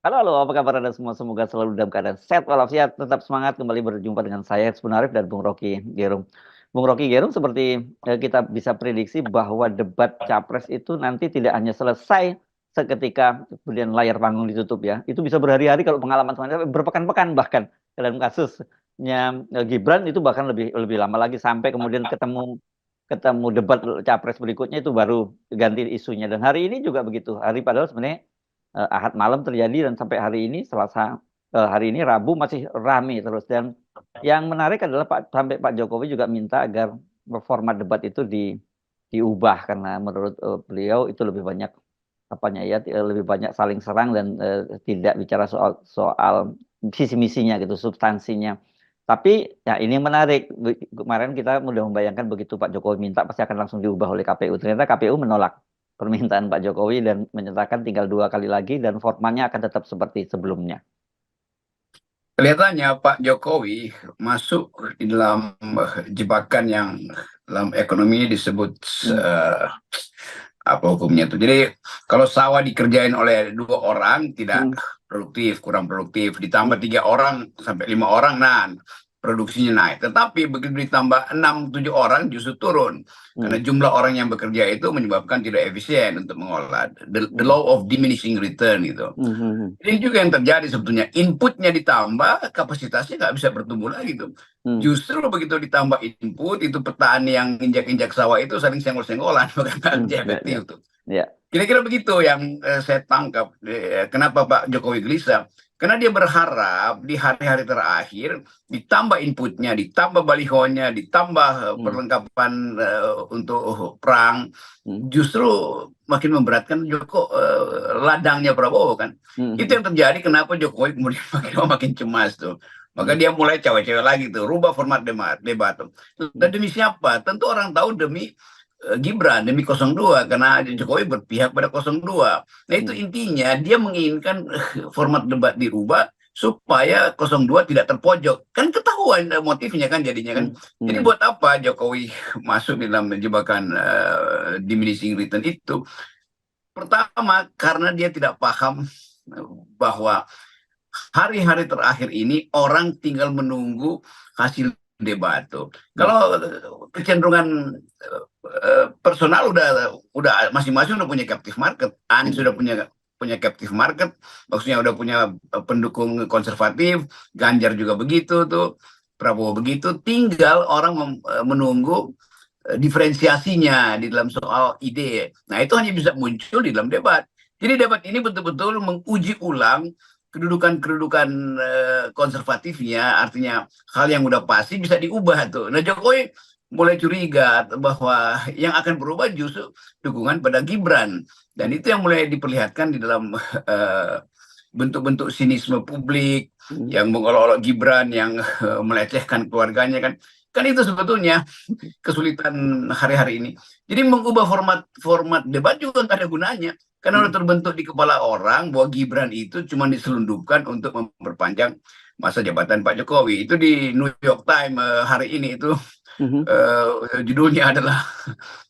Halo, halo, apa kabar Anda semua? Semoga selalu dalam keadaan sehat walafiat, tetap semangat kembali berjumpa dengan saya, Arif dan Bung Rocky Gerung. Bung Rocky Gerung, seperti kita bisa prediksi bahwa debat Capres itu nanti tidak hanya selesai seketika kemudian layar panggung ditutup ya. Itu bisa berhari-hari kalau pengalaman sampai berpekan-pekan bahkan dalam kasusnya Gibran itu bahkan lebih lebih lama lagi sampai kemudian ketemu ketemu debat Capres berikutnya itu baru ganti isunya. Dan hari ini juga begitu. Hari padahal sebenarnya Ahad malam terjadi dan sampai hari ini Selasa hari ini Rabu masih rame terus. Dan yang menarik adalah sampai Pak Jokowi juga minta agar format debat itu diubah karena menurut beliau itu lebih banyak apanya ya lebih banyak saling serang dan tidak bicara soal soal visi misinya gitu, substansinya. Tapi ya ini yang menarik. Kemarin kita mudah membayangkan begitu Pak Jokowi minta pasti akan langsung diubah oleh KPU. Ternyata KPU menolak permintaan Pak Jokowi dan menyatakan tinggal 2 kali lagi dan formatnya akan tetap seperti sebelumnya. Kelihatannya Pak Jokowi masuk di dalam jebakan yang dalam ekonomi disebut Hmm. eh, apa hukumnya itu. Jadi kalau sawah dikerjain oleh 2 orang tidak Hmm. produktif, kurang produktif. Hmm. Ditambah 3 orang sampai 5 orang, nah produksinya naik. Tetapi begitu ditambah 6-7 orang justru turun. Hmm. Karena jumlah orang yang bekerja itu menyebabkan tidak efisien untuk mengolah. The Hmm. law of diminishing return gitu. Hmm. Hmm. Ini juga yang terjadi sebetulnya. Inputnya ditambah, kapasitasnya nggak bisa bertumbuh lagi tuh. Hmm. Justru begitu ditambah input, itu petani yang injak-injak sawah itu saling senggol-senggolan, maka Hmm. nggak Ya, ya, efektif tuh. ya. Kira-kira begitu yang saya tangkap. Kenapa Pak Jokowi gelisah? Karena dia berharap di hari-hari terakhir ditambah inputnya, ditambah balihonya, ditambah Hmm. perlengkapan untuk perang, Hmm. justru makin memberatkan ladangnya Prabowo kan. Hmm. Itu Hmm. yang terjadi kenapa Jokowi kemudian makin cemas tuh. Maka Hmm. dia mulai cawe-cawe lagi tuh, rubah format debat. Dan Hmm. demi siapa? Tentu orang tahu demi Gibran, demi 02 karena Hmm. Jokowi berpihak pada 02. Nah itu Hmm. intinya dia menginginkan format debat dirubah supaya 02 tidak terpojok. Kan ketahuan motifnya kan jadinya kan. Hmm. Jadi Hmm. buat apa Jokowi masuk dalam jebakan diminishing return itu? Pertama, karena dia tidak paham bahwa hari-hari terakhir ini orang tinggal menunggu hasil debat tuh. Hmm. Kalau kecenderungan personal udah masing-masing udah punya captive market. Anies Hmm. sudah punya punya captive market, maksudnya udah punya pendukung konservatif, Ganjar juga begitu tuh, Prabowo begitu. Tinggal orang menunggu diferensiasinya di dalam soal ide. Nah, itu hanya bisa muncul di dalam debat. Jadi debat ini betul-betul menguji ulang kedudukan-kedudukan konservatifnya, artinya hal yang udah pasti bisa diubah tuh. Nah, Jokowi mulai curiga bahwa yang akan berubah justru dukungan pada Gibran. Dan Hmm. itu yang mulai diperlihatkan di dalam bentuk-bentuk sinisme publik Hmm. yang mengolok-olok Gibran, yang melecehkan keluarganya kan. Kan itu sebetulnya kesulitan hari-hari ini. Jadi mengubah format debat juga nggak ada gunanya. Karena Hmm. udah terbentuk di kepala orang bahwa Gibran itu cuma diselundupkan untuk memperpanjang masa jabatan Pak Jokowi. Itu di New York Times hari ini itu Hmm. judulnya adalah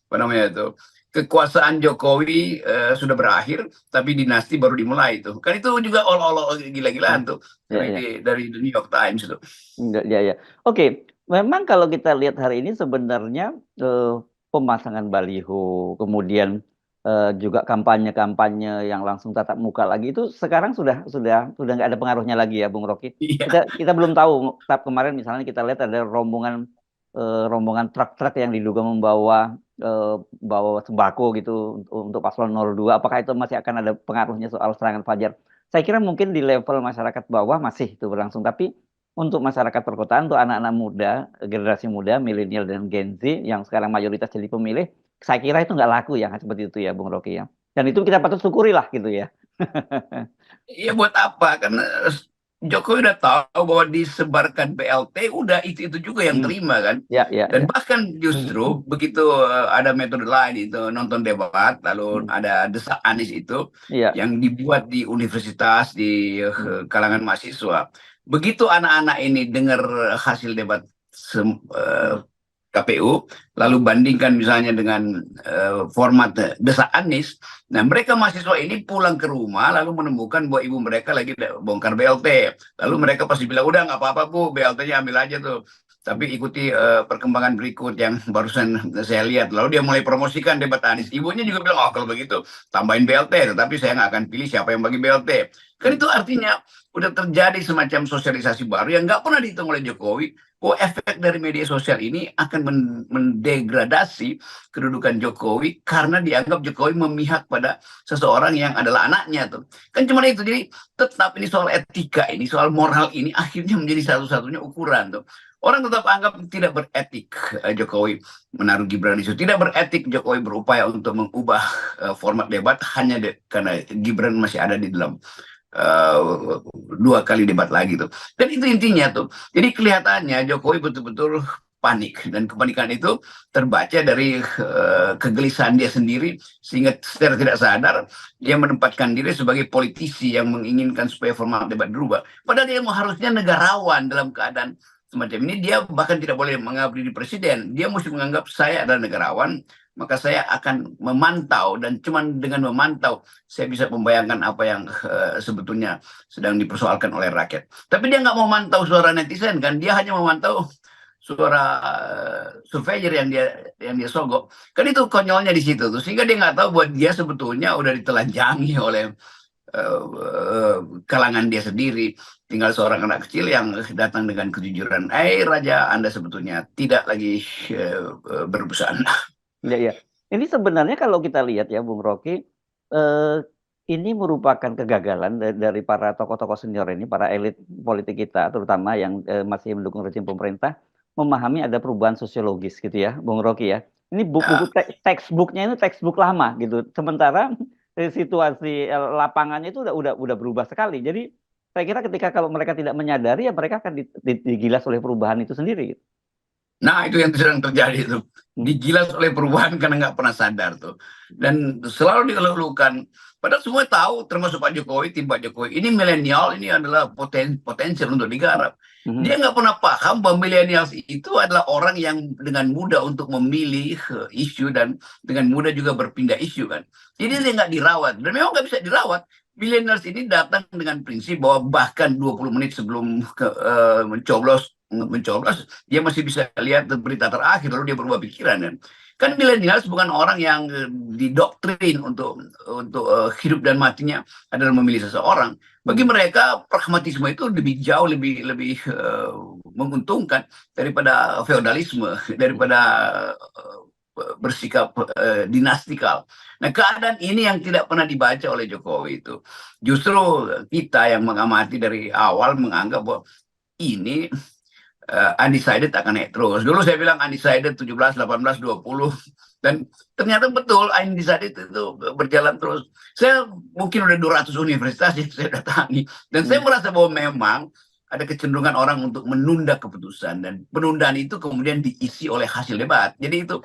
apa namanya itu, kekuasaan Jokowi sudah berakhir tapi dinasti baru dimulai itu. Kan itu juga olo-olo Hmm. gila-gilaan tuh Ya, ya. dari The New York Times itu. Enggak, ya, ya. Oke, memang kalau kita lihat hari ini sebenarnya eh, pemasangan baliho, kemudian juga kampanye-kampanye yang langsung tatap muka lagi itu sekarang sudah nggak ada pengaruhnya lagi ya, Bung Rocky. Kita Iya. kita belum tahu. Tahap kemarin misalnya kita lihat ada rombongan truk-truk yang diduga membawa eh, bawa sembako gitu untuk paslon 02. Apakah itu masih akan ada pengaruhnya soal serangan Fajar? Saya kira mungkin di level masyarakat bawah masih itu berlangsung, tapi untuk masyarakat perkotaan, untuk anak-anak muda, generasi muda, milenial dan Gen Z yang sekarang mayoritas jadi pemilih, saya kira itu nggak laku ya seperti itu ya, Bung Rocky ya. Dan itu kita patut syukuri lah gitu ya. Iya buat apa? Karena Jokowi udah tahu bahwa disebarkan BLT, udah itu juga yang Hmm. terima kan. Ya, ya, Dan ya. bahkan justru begitu ada metode lain itu nonton debat, lalu Hmm. ada desak Anies itu Iya. yang dibuat di universitas di Hmm. kalangan mahasiswa. Begitu anak-anak ini dengar hasil debat Hmm. KPU, lalu bandingkan misalnya dengan format Desa Anies. Nah, mereka mahasiswa ini pulang ke rumah lalu menemukan bahwa ibu mereka lagi bongkar BLT. Lalu mereka pasti bilang, udah nggak apa-apa Bu, BLT-nya ambil aja tuh. Tapi ikuti perkembangan berikut yang barusan saya lihat. Lalu dia mulai promosikan debat Anies. Ibunya juga bilang, oh kalau begitu tambahin BLT, tetapi saya nggak akan pilih siapa yang bagi BLT. Kan itu artinya udah terjadi semacam sosialisasi baru yang nggak pernah dihitung oleh Jokowi, bahwa efek dari media sosial ini akan mendegradasi kedudukan Jokowi karena dianggap Jokowi memihak pada seseorang yang adalah anaknya tuh. Kan cuma itu. Jadi tetap ini soal etika, ini soal moral, ini akhirnya menjadi satu-satunya ukuran tuh. Orang tetap anggap tidak beretik Jokowi menaruh Gibran itu. Tidak beretik Jokowi berupaya untuk mengubah format debat hanya karena Gibran masih ada di dalam dua kali debat lagi tuh. Dan itu intinya tuh. Jadi kelihatannya Jokowi betul-betul panik, dan kepanikan itu terbaca dari kegelisahan dia sendiri, sehingga secara tidak sadar dia menempatkan diri sebagai politisi yang menginginkan supaya format debat berubah. Padahal dia harusnya negarawan dalam keadaan semacam ini. Dia bahkan tidak boleh mengabdi di presiden. Dia mesti menganggap saya adalah negarawan, maka saya akan memantau, dan cuma dengan memantau saya bisa membayangkan apa yang sebetulnya sedang dipersoalkan oleh rakyat. Tapi dia nggak mau mantau suara netizen kan, dia hanya memantau suara surveyor yang dia sogok. Kan itu konyolnya di situ tuh, sehingga dia nggak tahu buat dia sebetulnya udah ditelanjangi oleh kalangan dia sendiri. Tinggal seorang anak kecil yang datang dengan kejujuran, Raja, Anda sebetulnya tidak lagi berbusana. Iya, iya. Ini sebenarnya kalau kita lihat ya, Bung Rocky, eh, ini merupakan kegagalan dari para tokoh-tokoh senior ini, para elit politik kita, terutama yang masih mendukung rezim pemerintah, memahami ada perubahan sosiologis gitu ya, Bung Rocky ya. Ini buku Ya. textbooknya itu textbook lama gitu. Sementara situasi lapangannya itu udah berubah sekali. Jadi saya kira ketika kalau mereka tidak menyadari ya mereka akan digilas oleh perubahan itu sendiri. Gitu. Nah, itu yang sedang terjadi itu. Hmm. Digilas oleh perubahan karena nggak pernah sadar tuh. Dan selalu dikeluhkan. Padahal semua tahu, termasuk Pak Jokowi, tim Pak Jokowi, ini milenial, ini adalah potensial untuk digarap. Mhm. Dia nggak pernah paham bahwa milenial itu adalah orang yang dengan mudah untuk memilih isu, dan dengan mudah juga berpindah isu kan. Jadi dia nggak dirawat. Dan memang nggak bisa dirawat. Millennials ini datang dengan prinsip bahwa bahkan 20 menit sebelum mencoblos, dia masih bisa lihat berita terakhir, lalu dia berubah pikiran kan milenials bukan orang yang didoktrin untuk hidup dan matinya adalah memilih seseorang. Bagi mereka pragmatisme itu lebih jauh, lebih lebih menguntungkan daripada feodalisme, daripada bersikap dinastikal. Nah, keadaan ini yang tidak pernah dibaca oleh Jokowi itu. Justru kita yang mengamati dari awal menganggap bahwa ini undecided akan naik terus. Dulu saya bilang undecided 17, 18, 20. Dan ternyata betul undecided itu berjalan terus. Saya mungkin udah 200 universitas yang saya datangi. Dan saya merasa bahwa memang ada kecenderungan orang untuk menunda keputusan. Dan penundaan itu kemudian diisi oleh hasil debat. Jadi itu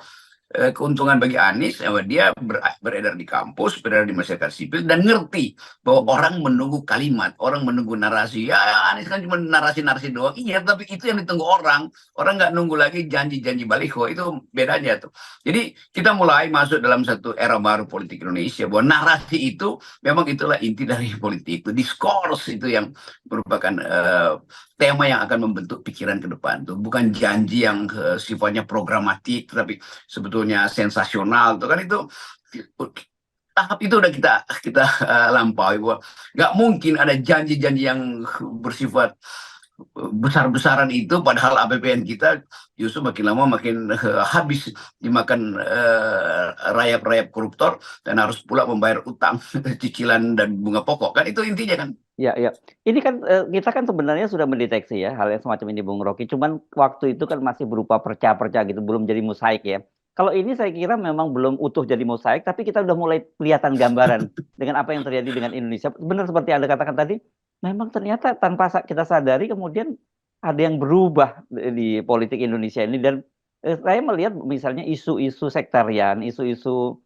keuntungan bagi Anies, dia beredar di kampus, beredar di masyarakat sipil, dan ngerti bahwa orang menunggu kalimat, orang menunggu narasi. Ya, Anies kan cuma narasi-narasi doang. Iya, tapi itu yang ditunggu orang. Orang nggak nunggu lagi janji-janji baliho. Itu bedanya tuh. Jadi kita mulai masuk dalam satu era baru politik Indonesia, bahwa narasi itu memang itulah inti dari politik. Itu diskurs itu yang merupakan tema yang akan membentuk pikiran ke depan tuh, bukan janji yang sifatnya programatik, tapi sebetulnya sensasional tuh kan. Itu tahap itu udah kita lampaui, bahwa nggak mungkin ada janji-janji yang bersifat besar-besaran itu, padahal APBN kita justru makin lama makin habis dimakan rayap-rayap koruptor, dan harus pula membayar utang, cicilan dan bunga pokok kan. Itu intinya kan. Ya, ya. Ini kan kita kan sebenarnya sudah mendeteksi ya hal yang semacam ini, Bung Rocky. Cuman waktu itu kan masih berupa perca-perca gitu, belum jadi mosaik ya. Kalau ini saya kira memang belum utuh jadi mosaik, tapi kita udah mulai kelihatan gambaran dengan apa yang terjadi dengan Indonesia. Benar seperti Anda katakan tadi, memang ternyata tanpa kita sadari kemudian ada yang berubah di politik Indonesia ini. Dan saya melihat misalnya isu-isu sektarian, isu-isu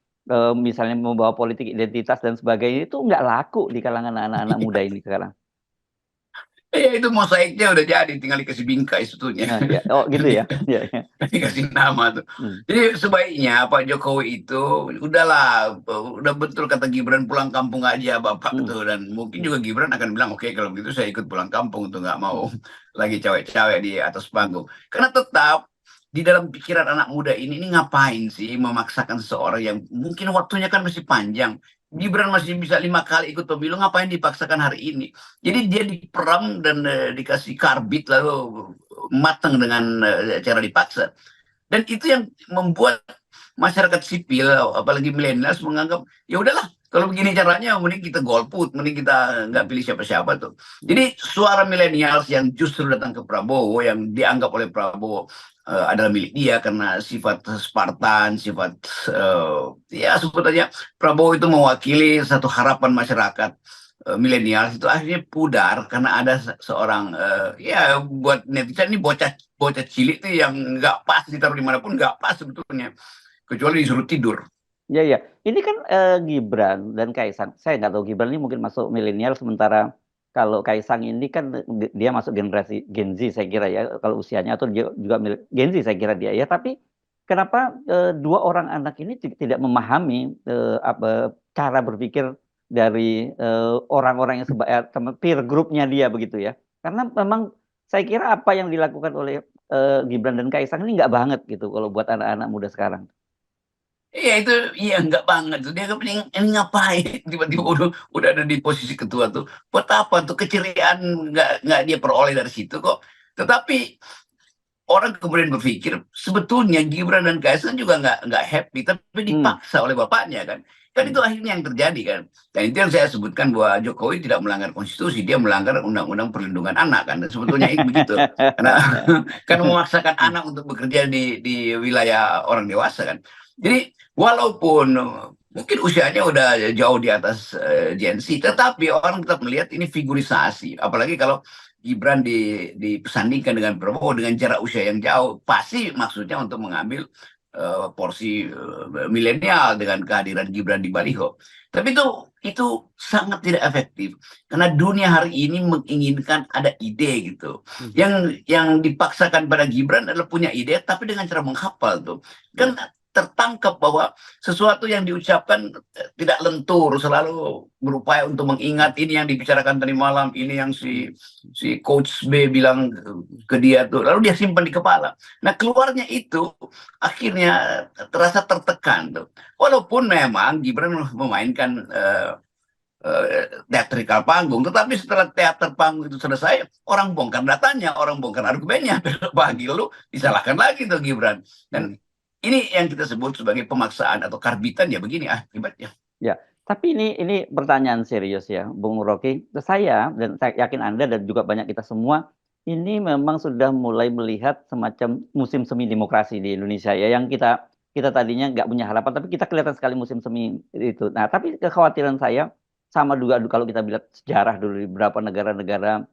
misalnya membawa politik identitas dan sebagainya itu nggak laku di kalangan anak-anak muda ini sekarang. Ya itu mosaiknya udah jadi, tinggal dikasih bingkai sebetulnya. Nah, ya. Oh gitu ya. Ya, ya. Dikasih nama tuh. Hmm. Jadi sebaiknya Pak Jokowi itu udahlah, udah betul kata Gibran, pulang kampung aja Bapak Hmm. tuh. Dan mungkin Hmm. juga Gibran akan bilang, oke kalau begitu saya ikut pulang kampung tuh, nggak mau Hmm. lagi cawe-cawe di atas panggung. Karena tetap di dalam pikiran anak muda ini ngapain sih memaksakan seseorang yang mungkin waktunya kan masih panjang. Gibran masih bisa 5 kali ikut pemilu, ngapain dipaksakan hari ini? Jadi dia diperam dan dikasih karbit lalu matang dengan cara dipaksa. Dan itu yang membuat masyarakat sipil, apalagi milenial, menganggap ya udahlah kalau begini caranya, mending kita golput, mending kita nggak pilih siapa-siapa tuh. Jadi suara milenial yang justru datang ke Prabowo, yang dianggap oleh Prabowo adalah milik dia karena sifat Spartan, sifat ya sebetulnya Prabowo itu mewakili satu harapan masyarakat milenial, itu akhirnya pudar karena ada seorang ya buat netizen ini bocah bocah cilik tuh yang nggak pas ditaruh dimanapun nggak pas sebetulnya kecuali disuruh tidur. Ya, ya. Ini kan Gibran dan Kaisang. Saya nggak tahu Gibran ini mungkin masuk milenial, sementara kalau Kaisang ini kan dia masuk generasi Gen Z saya kira ya, kalau usianya, atau dia juga Gen Z saya kira dia ya. Tapi kenapa dua orang anak ini tidak memahami apa cara berpikir dari orang-orang yang peer grupnya dia begitu ya? Karena memang saya kira apa yang dilakukan oleh Gibran dan Kaisang ini nggak banget gitu kalau buat anak-anak muda sekarang. Iya itu, iya nggak banget tuh dia ini ngapain tiba-tiba Hmm. udah ada di posisi ketua tuh, buat apa tuh, keceriaan nggak dia peroleh dari situ kok. Tetapi orang kemudian berpikir sebetulnya Gibran dan Kaisang juga nggak happy, tapi Hmm. dipaksa oleh bapaknya kan. Kan itu Hmm. akhirnya yang terjadi kan. Dan itu yang saya sebutkan bahwa Jokowi tidak melanggar konstitusi, dia melanggar undang-undang perlindungan anak kan. Sebetulnya itu begitu. Karena karena memaksakan anak untuk bekerja di wilayah orang dewasa kan. Jadi walaupun mungkin usianya udah jauh di atas Gen Z, tetapi orang tetap melihat ini figurisasi. Apalagi kalau Gibran disandingkan dengan Prabowo dengan jarak usia yang jauh, pasti maksudnya untuk mengambil porsi milenial dengan kehadiran Gibran di baliho. Tapi itu sangat tidak efektif karena dunia hari ini menginginkan ada ide gitu. Hmm. Yang dipaksakan pada Gibran adalah punya ide tapi dengan cara menghafal tuh. Kan tertangkap bahwa sesuatu yang diucapkan tidak lentur, selalu berupaya untuk mengingat ini yang dibicarakan tadi malam, ini yang si coach B bilang ke dia tuh, lalu dia simpan di kepala. Nah keluarnya itu akhirnya terasa tertekan tuh. Walaupun memang Gibran memainkan teatrikal panggung, tetapi setelah teater panggung itu selesai, orang bongkar datanya, orang bongkar argumennya, pagi lalu disalahkan lagi tuh Gibran. Dan ini yang kita sebut sebagai pemaksaan atau karbitan, ya begini akibatnya. Ya, tapi ini pertanyaan serius ya, Bung Rocky. Saya dan saya yakin Anda dan juga banyak kita semua ini memang sudah mulai melihat semacam musim semi demokrasi di Indonesia ya, yang kita tadinya nggak punya harapan, tapi kita kelihatan sekali musim semi itu. Nah, tapi kekhawatiran saya sama juga kalau kita lihat sejarah dulu di beberapa negara-negara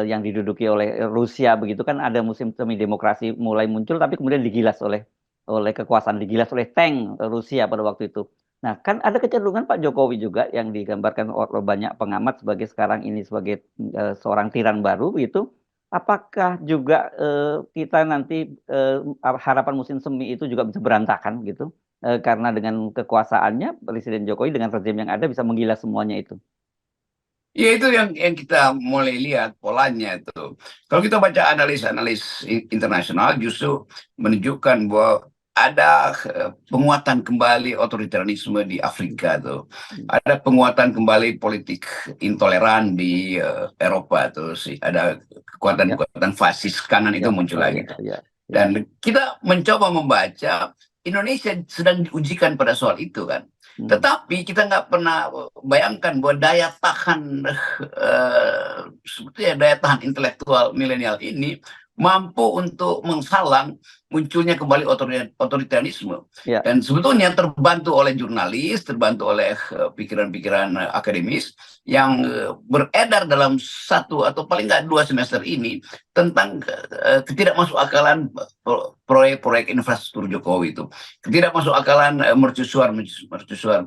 yang diduduki oleh Rusia begitu kan, ada musim semi demokrasi mulai muncul, tapi kemudian digilas oleh kekuasaan, digilas oleh tank Rusia pada waktu itu. Nah, kan ada kecenderungan Pak Jokowi juga yang digambarkan oleh banyak pengamat sebagai sekarang ini sebagai seorang tiran baru gitu. Apakah juga kita nanti harapan musim semi itu juga bisa berantakan gitu? Karena dengan kekuasaannya Presiden Jokowi dengan rezim yang ada bisa menggilas semuanya itu. Ya itu yang kita mulai lihat polanya itu. Kalau kita baca analis-analis internasional justru menunjukkan bahwa ada penguatan kembali otoritarianisme di Afrika tuh. Ada penguatan kembali politik intoleran di Eropa tuh sih. Ada Ya, kekuatan-kekuatan fasis kanan itu ya, muncul ya, lagi. ya, ya. Dan kita mencoba membaca Indonesia sedang diujikan pada soal itu kan. Hmm. Tetapi kita nggak pernah bayangkan bahwa daya tahan sebetulnya daya tahan intelektual milenial ini mampu untuk menghalang munculnya kembali otoritarianisme. Ya. Dan sebetulnya terbantu oleh jurnalis, terbantu oleh pikiran-pikiran akademis yang beredar dalam 1 atau paling nggak 2 semester ini tentang ketidakmasukakalan proyek-proyek infrastruktur Jokowi itu, ketidakmasukakalan mercusuar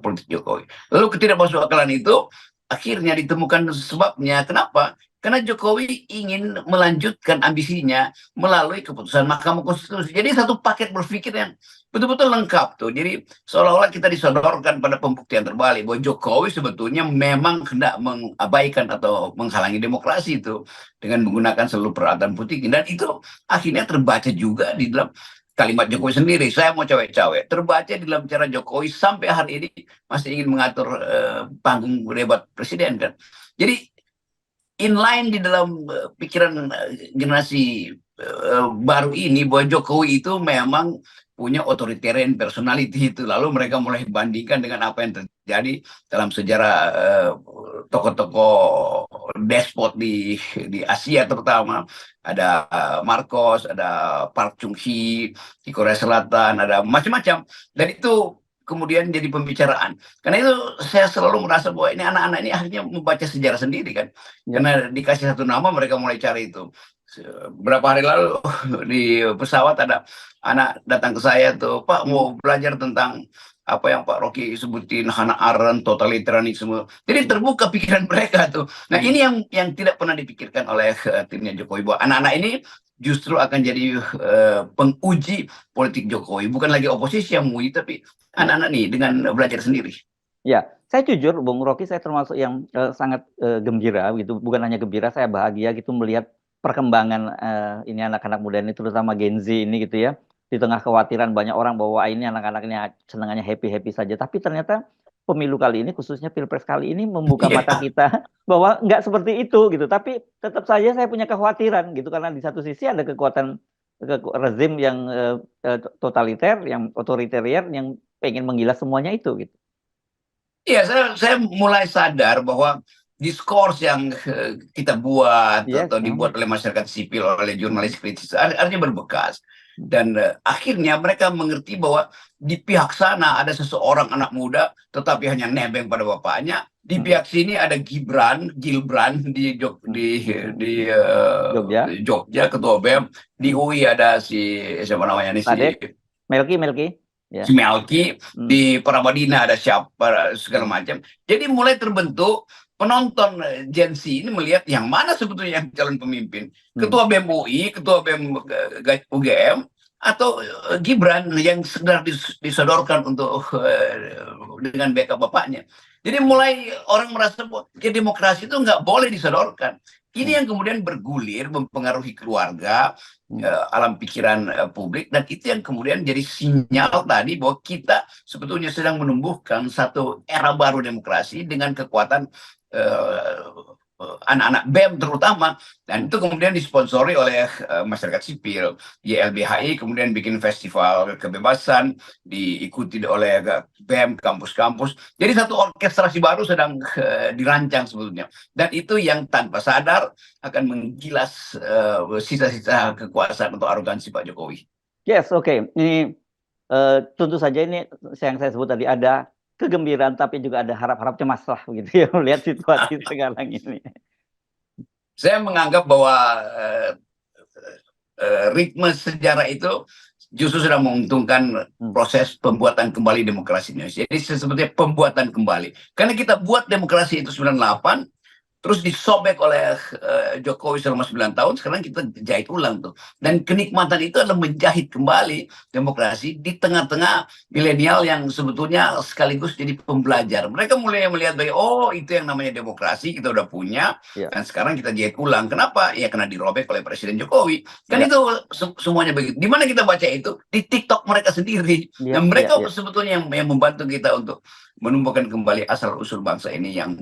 politik Jokowi. Lalu ketidakmasukakalan itu akhirnya ditemukan sebabnya. Kenapa? Karena Jokowi ingin melanjutkan ambisinya melalui keputusan Mahkamah Konstitusi. Jadi satu paket berpikir yang betul-betul lengkap tuh. Jadi seolah-olah kita disodorkan pada pembuktian terbalik bahwa Jokowi sebetulnya memang hendak mengabaikan atau menghalangi demokrasi itu dengan menggunakan seluruh peralatan putih. Dan itu akhirnya terbaca juga di dalam kalimat Jokowi sendiri. Saya mau cawe-cawe. Terbaca di dalam cara Jokowi sampai hari ini masih ingin mengatur panggung debat presiden kan. Jadi inline di dalam pikiran generasi baru ini bahwa Jokowi itu memang punya authoritarian personality itu. Lalu mereka mulai bandingkan dengan apa yang terjadi dalam sejarah tokoh-tokoh despot di Asia terutama. Ada Marcos, ada Park Chung Hee di Korea Selatan, ada macam-macam. Dan itu kemudian jadi pembicaraan. Karena itu saya selalu merasa bahwa ini anak-anak ini akhirnya membaca sejarah sendiri kan. Karena dikasih satu nama mereka mulai cari itu. Berapa hari lalu di pesawat ada anak datang ke saya tuh, Pak mau belajar tentang apa yang Pak Rocky sebutin Hannah Arendt, totalitarianisme. Jadi terbuka pikiran mereka tuh. Nah ini yang tidak pernah dipikirkan oleh timnya Jokowi, bahwa anak-anak ini justru akan jadi penguji politik Jokowi. Bukan lagi oposisi yang menguji, tapi anak-anak nih dengan belajar sendiri. Ya, saya jujur, Bung Rocky, saya termasuk yang sangat gembira gitu. Bukan hanya gembira, saya bahagia gitu melihat perkembangan ini anak-anak muda ini, terutama Gen Z ini gitu ya. Di tengah kekhawatiran banyak orang bahwa ini anak-anak ini senangannya happy-happy saja. Tapi ternyata pemilu kali ini, khususnya Pilpres kali ini, membuka mata kita bahwa nggak seperti itu gitu. Tapi tetap saja saya punya kekhawatiran gitu, karena di satu sisi ada kekuatan rezim yang totaliter, yang otoritarian, yang pengen menggilas semuanya itu gitu. Iya, saya mulai sadar bahwa diskurs yang kita buat atau dibuat oleh masyarakat sipil, oleh jurnalis kritis, artinya berbekas. Dan akhirnya mereka mengerti bahwa di pihak sana ada seseorang anak muda tetapi hanya nebeng pada bapaknya. Di pihak sini ada Gibran di Jogja, ketua BEM. Di UI ada siapa namanya nih, Melki. Ya. Si Melki, di Pramadina ada siapa segala macam. Jadi mulai terbentuk penonton Gen Z ini melihat yang mana sebetulnya yang calon pemimpin. Ketua BEM UI, ketua BEM UGM, atau Gibran yang sedang disodorkan untuk dengan backup bapaknya. Jadi mulai orang merasa bahwa demokrasi itu nggak boleh disodorkan. Ini yang kemudian bergulir, mempengaruhi keluarga, alam pikiran publik, dan itu yang kemudian jadi sinyal tadi bahwa kita sebetulnya sedang menumbuhkan satu era baru demokrasi dengan kekuatan anak-anak BEM terutama, dan itu kemudian disponsori oleh masyarakat sipil. YLBHI kemudian bikin festival kebebasan, diikuti oleh BEM, kampus-kampus. Jadi satu orkestrasi baru sedang dirancang sebetulnya, dan itu yang tanpa sadar akan menggilas sisa-sisa kekuasaan atau arogansi Pak Jokowi. Yes, oke. Ini tentu saja ini yang saya sebut tadi, ada kegembiraan tapi juga ada harap-harap cemas lah begitu ya melihat situasi sekarang ini. Saya menganggap bahwa ritme sejarah itu justru sudah menguntungkan proses pembuatan kembali demokrasi Indonesia. Jadi sebetulnya pembuatan kembali. Karena kita buat demokrasi itu 98, terus disobek oleh Jokowi selama 9 tahun, sekarang kita jahit ulang tuh. Dan kenikmatan itu adalah menjahit kembali demokrasi di tengah-tengah milenial yang sebetulnya sekaligus jadi pembelajar. Mereka mulai melihat bahwa, oh itu yang namanya demokrasi, kita udah punya, dan sekarang kita jahit ulang. Kenapa? Ya karena dirobek oleh Presiden Jokowi. Kan itu semuanya begitu. Di mana kita baca itu? Di TikTok mereka sendiri. Dan mereka sebetulnya yang membantu kita untuk menumbuhkan kembali asal-usul bangsa ini yang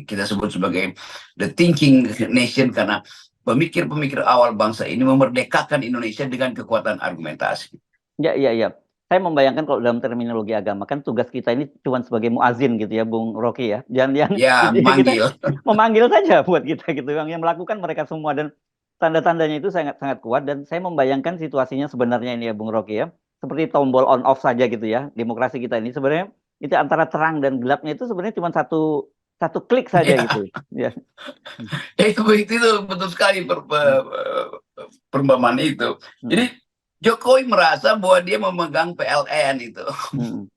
kita sebut sebagai the thinking nation, karena pemikir-pemikir awal bangsa ini memerdekakan Indonesia dengan kekuatan argumentasi. Ya. Saya membayangkan kalau dalam terminologi agama kan tugas kita ini cuma sebagai muazin gitu ya, Bung Rocky ya. Jangan memanggil. Memanggil saja buat kita gitu. Yang melakukan mereka semua, dan tanda-tandanya itu sangat kuat, dan saya membayangkan situasinya sebenarnya ini ya, Bung Rocky ya. Seperti tombol on off saja gitu ya. Demokrasi kita ini sebenarnya itu antara terang dan gelapnya itu sebenarnya cuma satu klik saja gitu. Ya. Itu betul sekali perumpamaan itu. Jadi Jokowi merasa bahwa dia memegang PLN itu.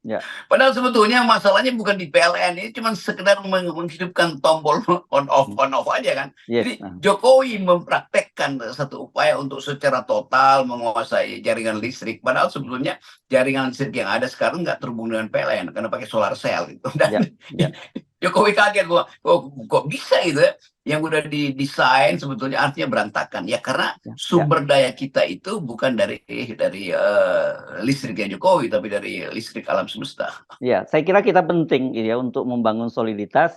Ya. Padahal sebetulnya masalahnya bukan di PLN, ini cuma sekedar menghidupkan tombol on off aja kan. Yes. Jadi Jokowi mempraktekkan satu upaya untuk secara total menguasai jaringan listrik. Padahal sebetulnya jaringan listrik yang ada sekarang nggak terhubung dengan PLN karena pakai solar cell gitu. Dan Jokowi kaget, kok bisa gitu ya? Yang udah didesain sebetulnya artinya berantakan ya, karena sumber daya kita itu bukan dari listriknya Jokowi tapi dari listrik alam semesta. Ya, saya kira kita penting ya untuk membangun soliditas.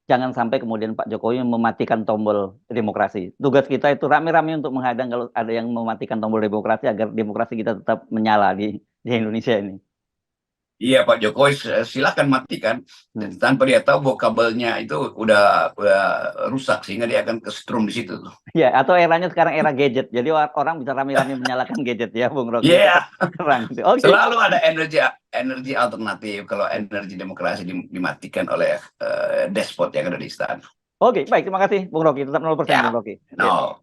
Jangan sampai kemudian Pak Jokowi mematikan tombol demokrasi. Tugas kita itu rame-rame untuk menghadang kalau ada yang mematikan tombol demokrasi agar demokrasi kita tetap menyala di Indonesia ini. Iya, Pak Jokowi silakan matikan tanpa dia tahu bahwa kabelnya itu udah rusak sehingga dia akan kesetrum di situ tuh. Ya, atau eranya sekarang era gadget. Jadi orang bisa rame-rame menyalakan gadget ya, Bung Rocky. Iya. Keren. Selalu ada energi alternatif kalau energi demokrasi dimatikan oleh despot yang ada di istana. Oke, baik, terima kasih Bung Rocky. Tetap 0% Bung Rocky. No.